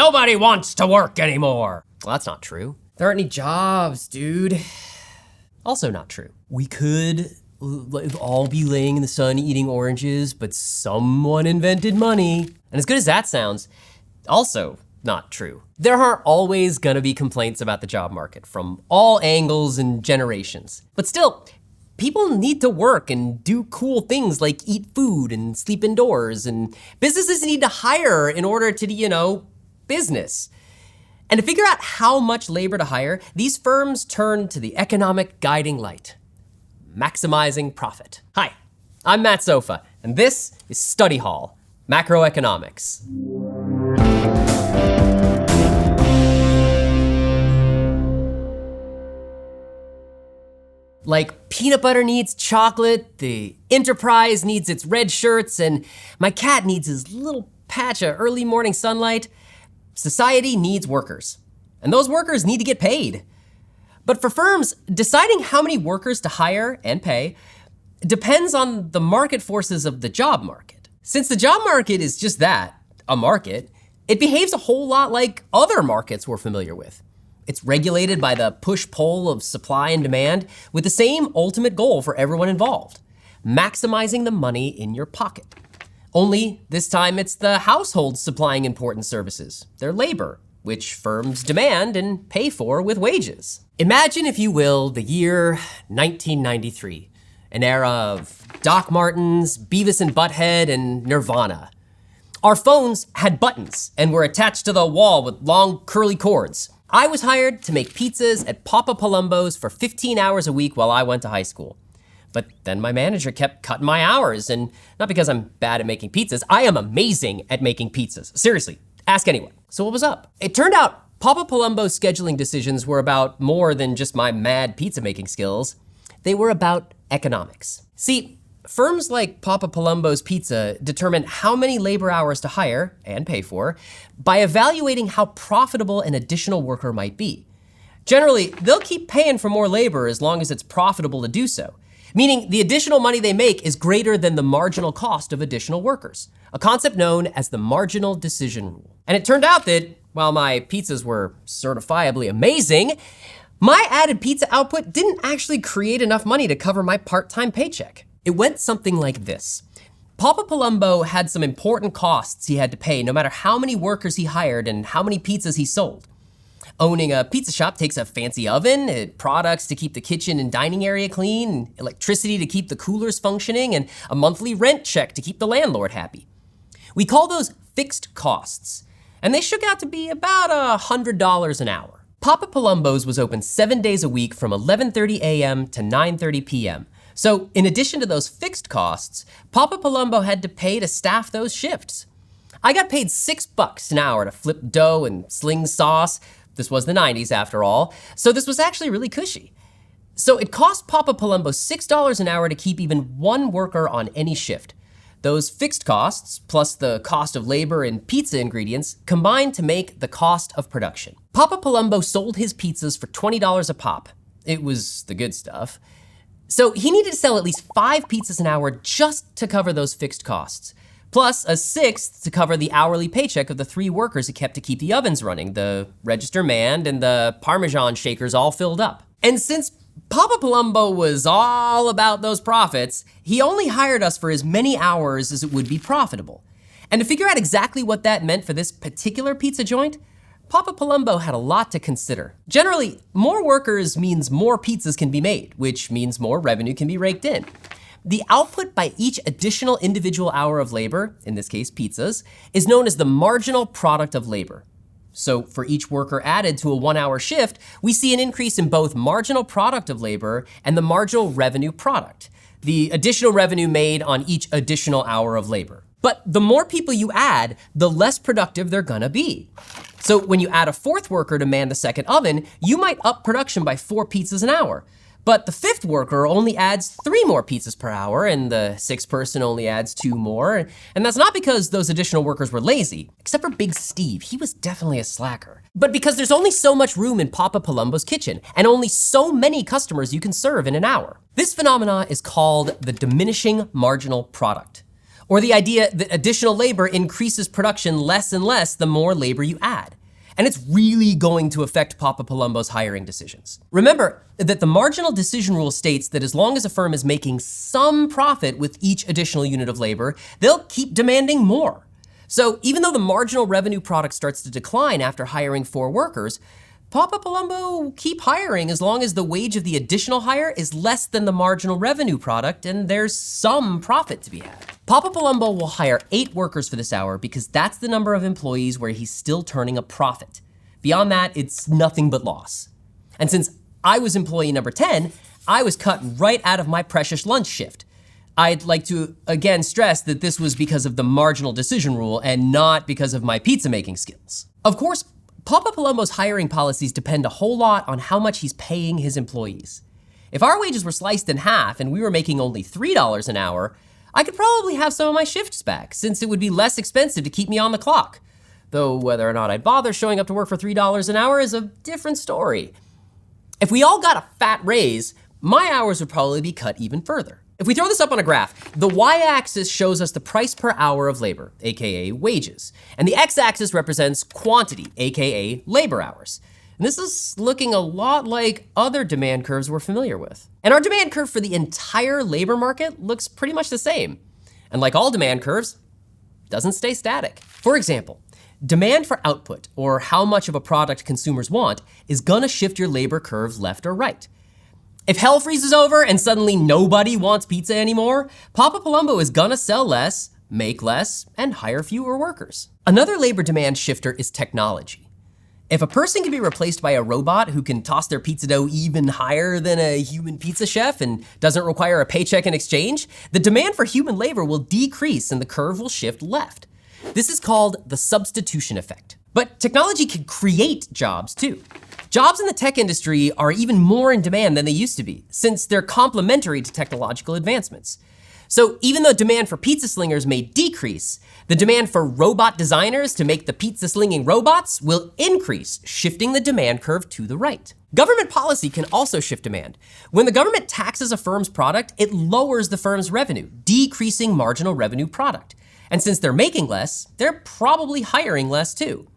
nobody wants to work anymore. Well, that's not true. There aren't any jobs, dude. Also not true. We could all be laying in the sun eating oranges, but someone invented money. And as good as that sounds, also not true. There are always gonna be complaints about the job market from all angles and generations. But still, people need to work and do cool things like eat food and sleep indoors, and businesses need to hire in order to, business. And to figure out how much labor to hire, these firms turn to the economic guiding light: maximizing profit. Hi, I'm Matt Sofa, and this is Study Hall, Macroeconomics. Like peanut butter needs chocolate, the Enterprise needs its red shirts, and my cat needs his little patch of early morning sunlight, society needs workers. And those workers need to get paid. But for firms, deciding how many workers to hire and pay depends on the market forces of the job market. Since the job market is just that, a market, it behaves a whole lot like other markets we're familiar with. It's regulated by the push-pull of supply and demand with the same ultimate goal for everyone involved: maximizing the money in your pocket. Only this time it's the households supplying important services, their labor, which firms demand and pay for with wages. Imagine, if you will, the year 1993, an era of Doc Martens, Beavis and Butthead, and Nirvana. Our phones had buttons and were attached to the wall with long curly cords. I was hired to make pizzas at Papa Palumbo's for 15 hours a week while I went to high school. But then my manager kept cutting my hours, and not because I'm bad at making pizzas, I am amazing at making pizzas. Seriously, ask anyone. So what was up? It turned out Papa Palumbo's scheduling decisions were about more than just my mad pizza making skills. They were about economics. See, firms like Papa Palumbo's Pizza determine how many labor hours to hire and pay for by evaluating how profitable an additional worker might be. Generally, they'll keep paying for more labor as long as it's profitable to do so, meaning the additional money they make is greater than the marginal cost of additional workers, a concept known as the marginal decision rule. And it turned out that while my pizzas were certifiably amazing, my added pizza output didn't actually create enough money to cover my part-time paycheck. It went something like this. Papa Palumbo had some important costs he had to pay no matter how many workers he hired and how many pizzas he sold. Owning a pizza shop takes a fancy oven, products to keep the kitchen and dining area clean, electricity to keep the coolers functioning, and a monthly rent check to keep the landlord happy. We call those fixed costs, and they shook out to be about $100 an hour. Papa Palumbo's was open 7 days a week from 11:30 a.m. to 9:30 p.m. So in addition to those fixed costs, Papa Palumbo had to pay to staff those shifts. I got paid $6 an hour to flip dough and sling sauce. This was the 90s after all, so this was actually really cushy. So it cost Papa Palumbo $6 an hour to keep even one worker on any shift. Those fixed costs, plus the cost of labor and pizza ingredients, combined to make the cost of production. Papa Palumbo sold his pizzas for $20 a pop. It was the good stuff. So he needed to sell at least 5 pizzas an hour just to cover those fixed costs, plus a 6th to cover the hourly paycheck of the 3 workers he kept to keep the ovens running, the register man and the Parmesan shakers all filled up. And since Papa Palumbo was all about those profits, he only hired us for as many hours as it would be profitable. And to figure out exactly what that meant for this particular pizza joint, Papa Palumbo had a lot to consider. Generally, more workers means more pizzas can be made, which means more revenue can be raked in. The output by each additional individual hour of labor, in this case pizzas, is known as the marginal product of labor. So for each worker added to a 1-hour shift, we see an increase in both marginal product of labor and the marginal revenue product, the additional revenue made on each additional hour of labor. But the more people you add, the less productive they're gonna be. So when you add a 4th worker to man the 2nd oven, you might up production by 4 pizzas an hour. But the 5th worker only adds 3 more pizzas per hour, and the 6th person only adds 2 more. And that's not because those additional workers were lazy, except for Big Steve, he was definitely a slacker. But because there's only so much room in Papa Palumbo's kitchen, and only so many customers you can serve in an hour. This phenomena is called the diminishing marginal product, or the idea that additional labor increases production less and less the more labor you add. And it's really going to affect Papa Palumbo's hiring decisions. Remember that the marginal decision rule states that as long as a firm is making some profit with each additional unit of labor, they'll keep demanding more. So even though the marginal revenue product starts to decline after hiring 4 workers, Papa Palumbo will keep hiring as long as the wage of the additional hire is less than the marginal revenue product and there's some profit to be had. Papa Palumbo will hire 8 workers for this hour because that's the number of employees where he's still turning a profit. Beyond that, it's nothing but loss. And since I was employee number 10, I was cut right out of my precious lunch shift. I'd like to again stress that this was because of the marginal decision rule and not because of my pizza making skills. Of course, Papa Palumbo's hiring policies depend a whole lot on how much he's paying his employees. If our wages were sliced in half and we were making only $3 an hour, I could probably have some of my shifts back, since it would be less expensive to keep me on the clock. Though whether or not I'd bother showing up to work for $3 an hour is a different story. If we all got a fat raise, my hours would probably be cut even further. If we throw this up on a graph, the y-axis shows us the price per hour of labor, aka wages, and the x-axis represents quantity, aka labor hours. And this is looking a lot like other demand curves we're familiar with. And our demand curve for the entire labor market looks pretty much the same. And like all demand curves, it doesn't stay static. For example, demand for output, or how much of a product consumers want, is gonna shift your labor curve left or right. If hell freezes over and suddenly nobody wants pizza anymore, Papa Palumbo is gonna sell less, make less, and hire fewer workers. Another labor demand shifter is technology. If a person can be replaced by a robot who can toss their pizza dough even higher than a human pizza chef and doesn't require a paycheck in exchange, the demand for human labor will decrease and the curve will shift left. This is called the substitution effect. But technology can create jobs too. Jobs in the tech industry are even more in demand than they used to be, since they're complementary to technological advancements. So even though demand for pizza slingers may decrease, the demand for robot designers to make the pizza slinging robots will increase, shifting the demand curve to the right. Government policy can also shift demand. When the government taxes a firm's product, it lowers the firm's revenue, decreasing marginal revenue product. And since they're making less, they're probably hiring less too.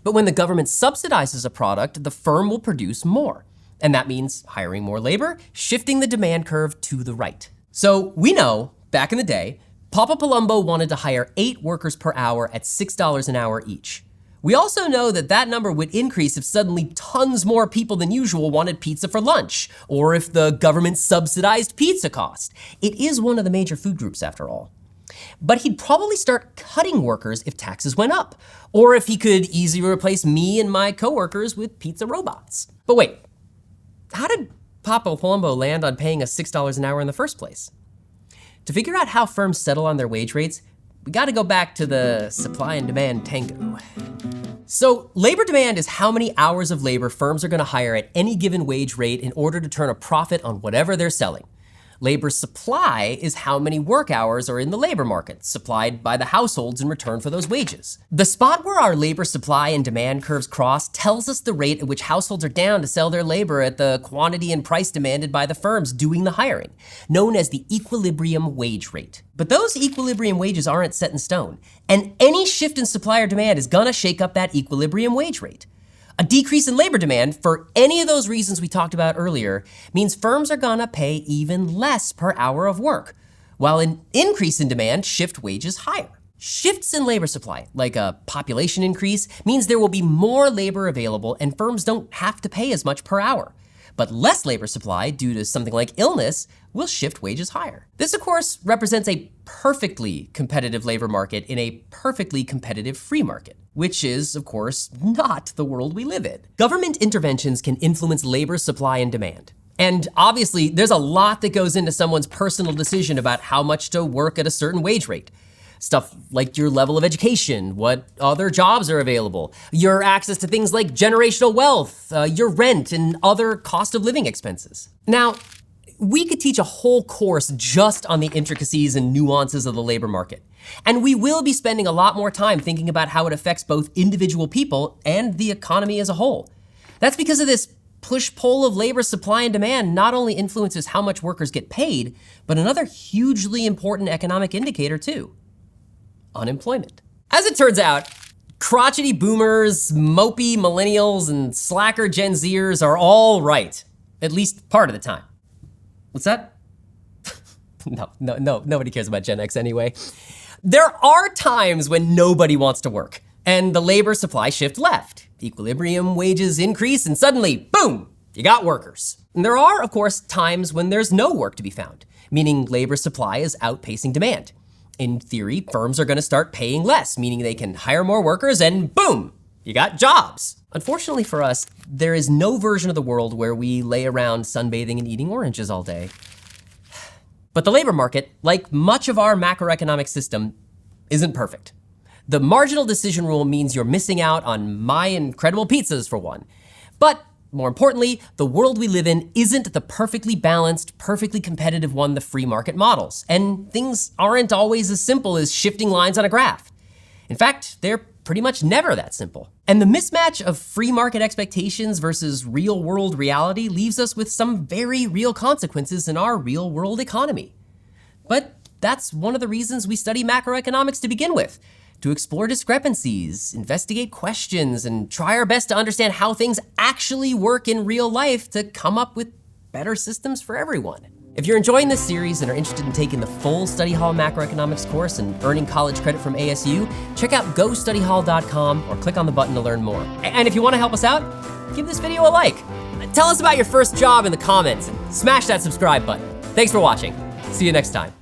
But when the government subsidizes a product, the firm will produce more. And that means hiring more labor, shifting the demand curve to the right. So we know, back in the day, Papa Palumbo wanted to hire 8 workers per hour at $6 an hour each. We also know that that number would increase if suddenly tons more people than usual wanted pizza for lunch, or if the government subsidized pizza cost. It is one of the major food groups after all. But he'd probably start cutting workers if taxes went up, or if he could easily replace me and my coworkers with pizza robots. But wait, how did Papa Palumbo land on paying us $6 an hour in the first place? To figure out how firms settle on their wage rates, we gotta go back to the supply and demand tango. So labor demand is how many hours of labor firms are gonna hire at any given wage rate in order to turn a profit on whatever they're selling. Labor supply is how many work hours are in the labor market, supplied by the households in return for those wages. The spot where our labor supply and demand curves cross tells us the rate at which households are down to sell their labor at the quantity and price demanded by the firms doing the hiring, known as the equilibrium wage rate. But those equilibrium wages aren't set in stone, and any shift in supply or demand is gonna shake up that equilibrium wage rate. A decrease in labor demand, for any of those reasons we talked about earlier, means firms are gonna pay even less per hour of work, while an increase in demand shift wages higher. Shifts in labor supply, like a population increase, means there will be more labor available and firms don't have to pay as much per hour. But less labor supply, due to something like illness, will shift wages higher. This, of course, represents a perfectly competitive labor market in a perfectly competitive free market, which is, of course, not the world we live in. Government interventions can influence labor supply and demand. And obviously, there's a lot that goes into someone's personal decision about how much to work at a certain wage rate. Stuff like your level of education, what other jobs are available, your access to things like generational wealth, your rent, and other cost of living expenses. Now, we could teach a whole course just on the intricacies and nuances of the labor market. And we will be spending a lot more time thinking about how it affects both individual people and the economy as a whole. That's because of this push-pull of labor supply and demand not only influences how much workers get paid, but another hugely important economic indicator too: unemployment. As it turns out, Crotchety boomers, mopey millennials, and slacker Gen Zers are all right, at least part of the time. What's that? No, nobody cares about Gen X anyway. There are times when nobody wants to work, and the labor supply shift left. Equilibrium wages increase, and suddenly, boom, you got workers. And there are, of course, times when there's no work to be found, meaning labor supply is outpacing demand. In theory, firms are gonna start paying less, meaning they can hire more workers, and boom, you got jobs. Unfortunately for us, there is no version of the world where we lay around sunbathing and eating oranges all day. But the labor market, like much of our macroeconomic system, isn't perfect. The marginal decision rule means you're missing out on my incredible pizzas for one. But more importantly, the world we live in isn't the perfectly balanced, perfectly competitive one the free market models. And things aren't always as simple as shifting lines on a graph. In fact, they're pretty much never that simple. And the mismatch of free market expectations versus real world reality leaves us with some very real consequences in our real world economy. But that's one of the reasons we study macroeconomics to begin with, to explore discrepancies, investigate questions, and try our best to understand how things actually work in real life to come up with better systems for everyone. If you're enjoying this series and are interested in taking the full Study Hall Macroeconomics course and earning college credit from ASU, check out gostudyhall.com or click on the button to learn more. And if you want to help us out, give this video a like. Tell us about your first job in the comments and smash that subscribe button. Thanks for watching. See you next time.